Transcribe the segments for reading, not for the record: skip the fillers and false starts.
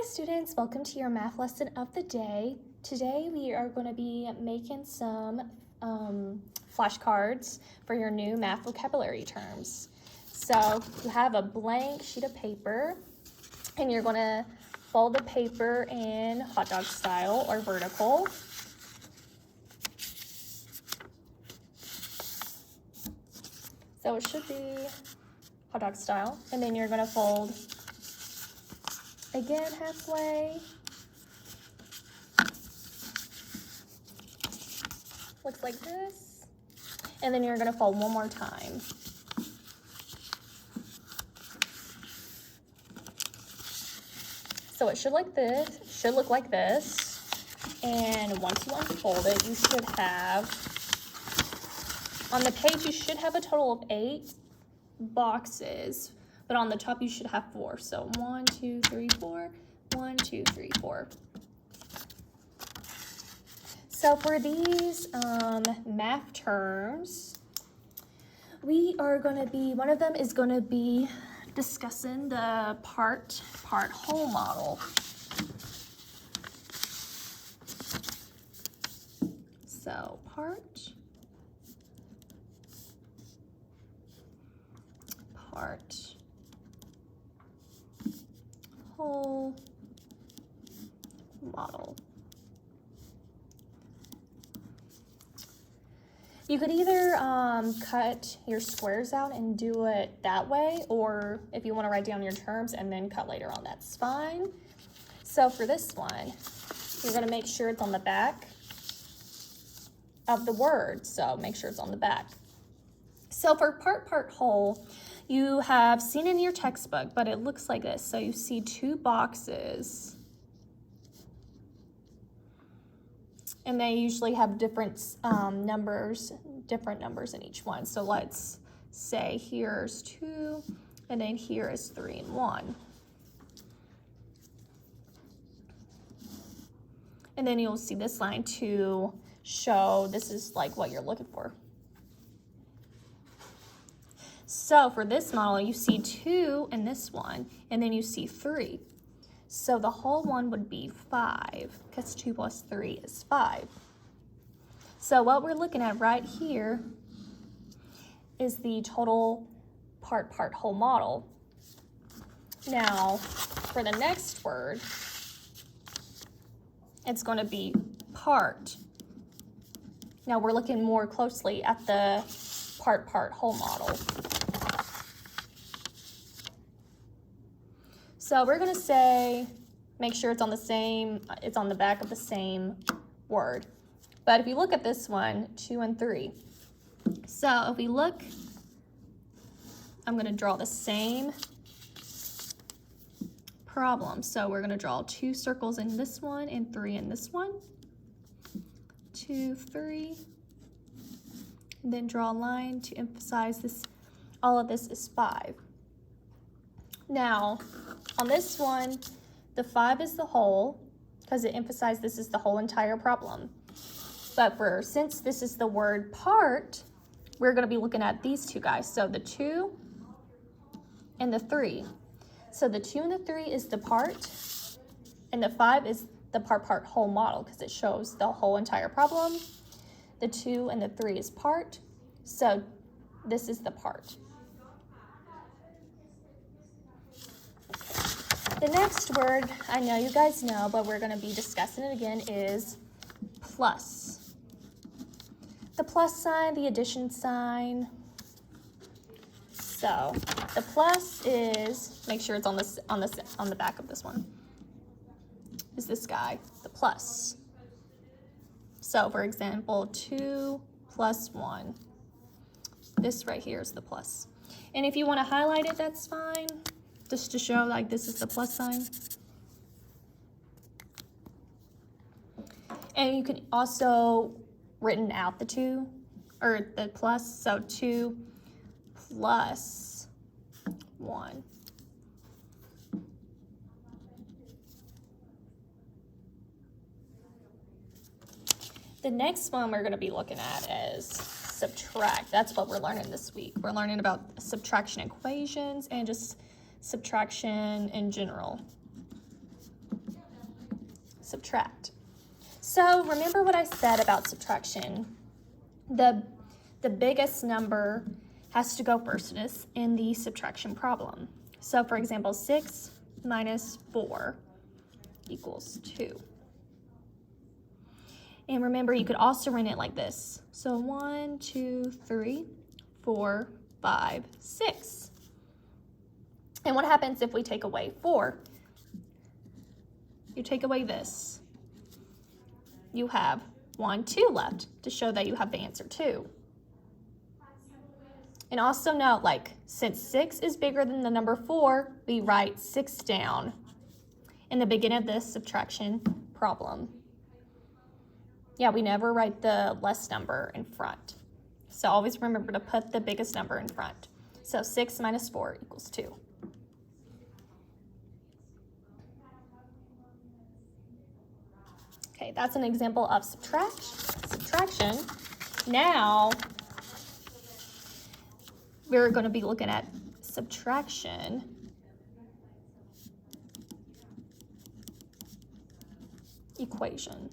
students, welcome to your math lesson of the day. Today we are going to be making some flashcards for your new math vocabulary terms. So you have a blank sheet of paper and you're going to fold the paper in hot dog style or vertical. So it should be hot dog style, and then you're going to fold again halfway. Looks like this. And then you're going to fold one more time. So it should look like this. And once you unfold it, you should have, on the page you should have a total of 8 boxes. But on the top, you should have 4. So 1, 2, 3, 4. 1, 2, 3, 4. So for these math terms, one of them is going to be discussing the part-whole model. So part-whole model. You could either cut your squares out and do it that way, or if you want to write down your terms and then cut later on, that's fine. So for this one, you're going to make sure it's on the back of the word, so make sure it's on the back. So for part-whole, you have seen in your textbook, but it looks like this. So you see 2 boxes, and they usually have different numbers in each one. So let's say here's 2, and then here is 3 and 1. And then you'll see this line to show this is like what you're looking for. So for this model, you see 2 in this one, and then you see 3. So the whole one would be 5, because 2 plus 3 is 5. So what we're looking at right here is the total part-whole model. Now, for the next word, it's going to be part. Now we're looking more closely at the part-whole model. So we're going to say, make sure it's on the back of the same word. But if you look at this one, 2 and 3. So if we look, I'm going to draw the same problem. So we're going to draw 2 circles in this one and 3 in this one. 2, 3. And then draw a line to emphasize this. All of this is 5. Now, on this one, the 5 is the whole, because it emphasized this is the whole entire problem. But since this is the word part, we're going to be looking at these 2 guys. So the 2 and the 3. So the 2 and the 3 is the part, and the 5 is the part-whole model, because it shows the whole entire problem. The 2 and the 3 is part, so this is the part. The next word, I know you guys know, but we're going to be discussing it again, is plus. The plus sign, the addition sign. So the plus is, make sure it's on the back of this one, is this guy, the plus. So for example, 2 plus 1. This right here is the plus. And if you want to highlight it, that's fine. Just to show like this is the plus sign. And you can also written out the 2 or the plus. So 2 plus 1. The next one we're going to be looking at is subtract. That's what we're learning this week. We're learning about subtraction equations and just subtraction in general. subtract. So remember what I said about subtraction. The biggest number has to go first in the subtraction problem. So for example, 6 minus 4 equals 2. And remember, you could also write it like this. So 1, 2, 3, 4, 5, 6. And what happens if we take away 4? You take away this. You have 1, 2 left to show that you have the answer 2. And also note, like, since 6 is bigger than the number 4, we write 6 down in the beginning of this subtraction problem. Yeah, we never write the less number in front. So always remember to put the biggest number in front. So 6 minus 4 equals 2. Okay, that's an example of subtraction. Now, we're going to be looking at subtraction equation.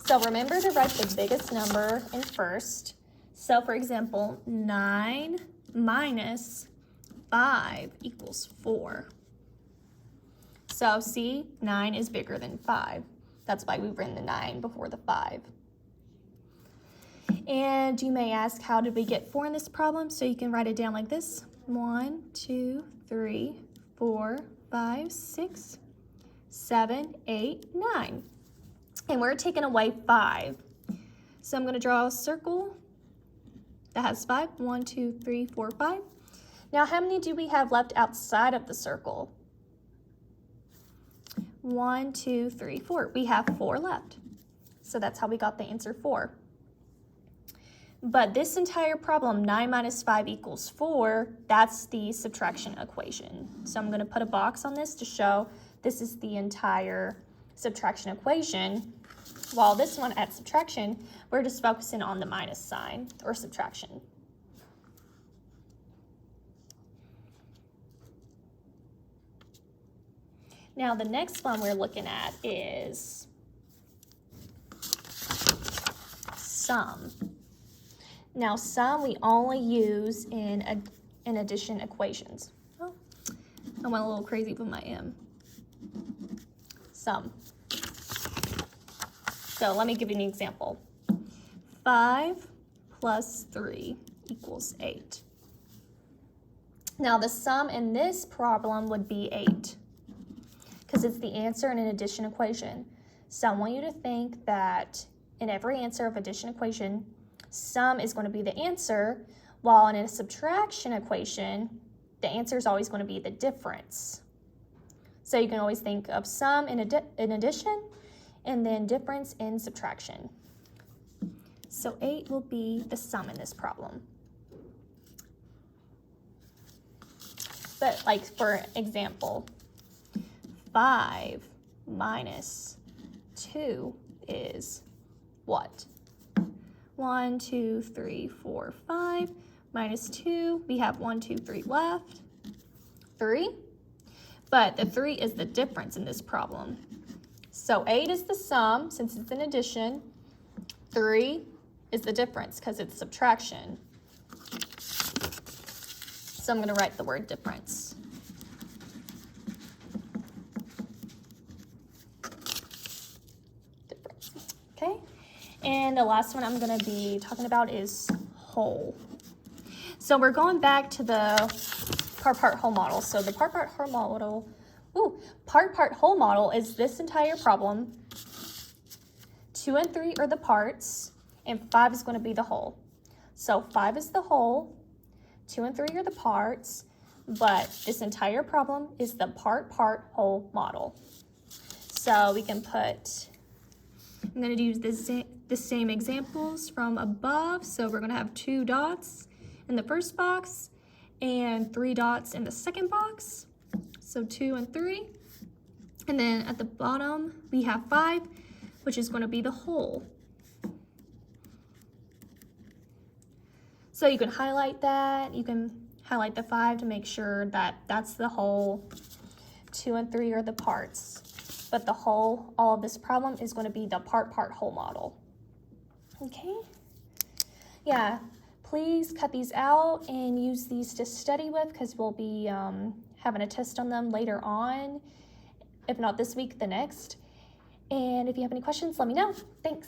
So remember to write the biggest number in first. So for example, 9 minus 5 equals 4. So see, 9 is bigger than 5. That's why we've written the 9 before the 5. And you may ask, how did we get 4 in this problem? So you can write it down like this. 1, 2, 3, 4, 5, 6, 7, 8, 9. And we're taking away 5. So I'm going to draw a circle that has 5. 1, 2, 3, 4, 5. Now, how many do we have left outside of the circle? 1, 2, 3, 4. We have 4 left. So that's how we got the answer 4. But this entire problem, 9 minus 5 equals 4, that's the subtraction equation. So I'm going to put a box on this to show this is the entire subtraction equation. While this one at subtraction, we're just focusing on the minus sign or subtraction. Now the next one we're looking at is sum. Now sum we only use in addition equations. Oh, I went a little crazy with my M. Sum. So let me give you an example. 5 plus 3 equals 8. Now the sum in this problem would be 8 because it's the answer in an addition equation. So I want you to think that in every answer of addition equation, sum is going to be the answer, while in a subtraction equation, the answer is always going to be the difference. So you can always think of sum in addition and then difference in subtraction. So 8 will be the sum in this problem. But like for example, 5 minus 2 is what? 1, 2, 3, 4, 5 minus 2. We have 1, 2, 3 left. 3. But the 3 is the difference in this problem. So 8 is the sum since it's an addition. 3 is the difference because it's subtraction. So I'm going to write the word difference. Okay, and the last one I'm going to be talking about is whole. So we're going back to the part-part-whole model. So the part-part-whole model is this entire problem. 2 and 3 are the parts, and 5 is going to be the whole. So 5 is the whole, 2 and 3 are the parts, but this entire problem is the part-part-whole model. So we can put, I'm going to use the same examples from above. So we're going to have 2 dots in the first box and 3 dots in the second box. So 2 and 3. And then at the bottom, we have 5, which is going to be the whole. So you can highlight that. You can highlight the 5 to make sure that that's the whole. 2 and 3 are the parts, but the whole, all of this problem is going to be the part-whole model. Okay? Yeah, please cut these out and use these to study with, because we'll be having a test on them later on, if not this week, the next. And if you have any questions, let me know. Thanks.